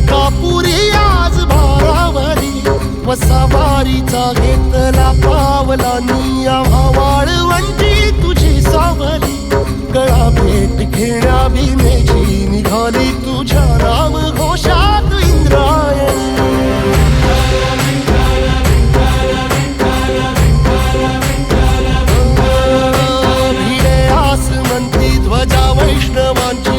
मलकापुरी आज भारावरी वसावारीचा घेतला पावला निया वाळवंटी तुझी सावली गळा भेट घेण्या भीमेची निघाली तुझ्या राम घोषात इंद्रायणी भिडे आसमंती ध्वजा वैष्णवांची